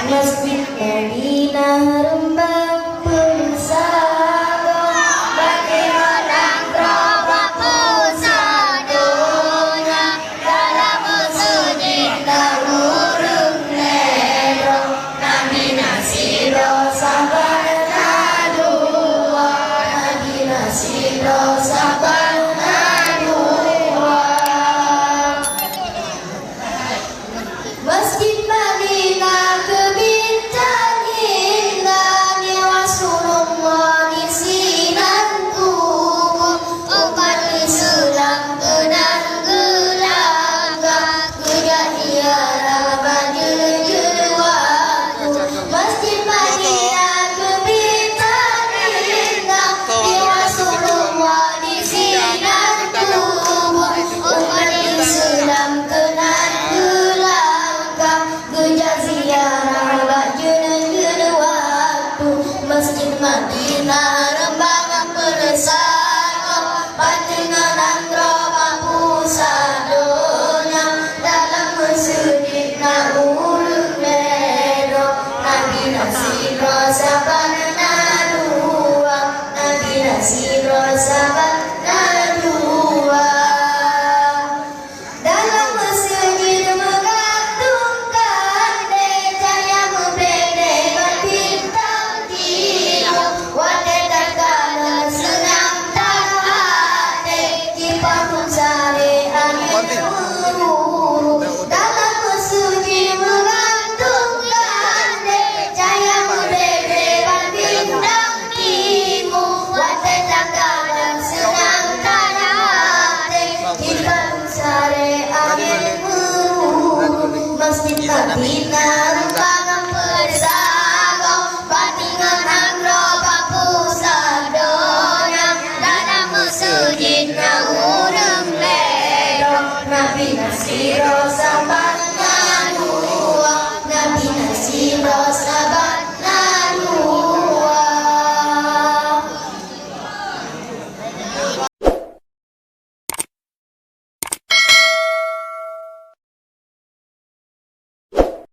Masjid Madinah Rembang Pusaka bagi orang roba pusadonya dalam sujud urung nero nami nasiro sabana dua nami nasiro sabana dua. Masjid Madinah Masjid Madinah Rembang Persado panjenengan roba pusadonya dalam sujud urung nero nabi nasiro sabana dua nabi nasiro sabana dua. Dalam sujud menggantungkan dejaya membede berbintang dalam sujud menggantungkan cahaya berbeda bintang timu watetakkan dan senang tanah kita sare angin Masjid Madinah Rembang Persado panjenengan roba pusadonya dalam sujud urung nero nabi nasiro sama